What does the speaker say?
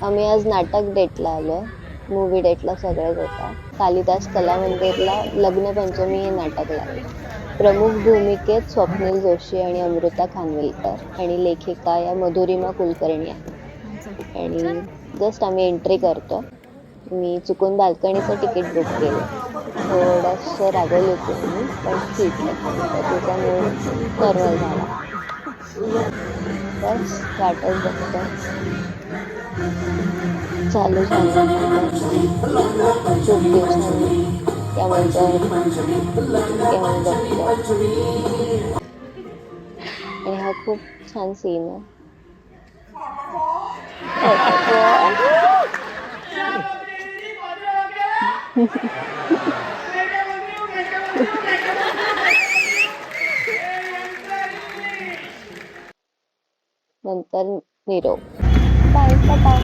आम्ही आज नाटक डेटला आलो. मूवी डेटला सगळेच होता. कालिदास कला मंदिरला लग्न पंचमी हे नाटक लागलं. प्रमुख भूमिकेत स्वप्नील जोशी आणि अमृता खानविलकर आणि लेखिका या मधुरिमा कुलकर्णी आहे. आणि जस्ट आम्ही एंट्री करतो. मी चुकून बाल्कनीचं तिकीट बुक केलं. थोडंसं रागवली होती मी, पण ठीक आहे. तर तिचा मूड नॉर्मल झाला. बस वाटच बघतो. चालू झाल्यानंतर खूप दिवसांनी त्यानंतर येऊन बघतो. आणि हा खूप छान सीन आहे. नंतर निरोप. Bye bye.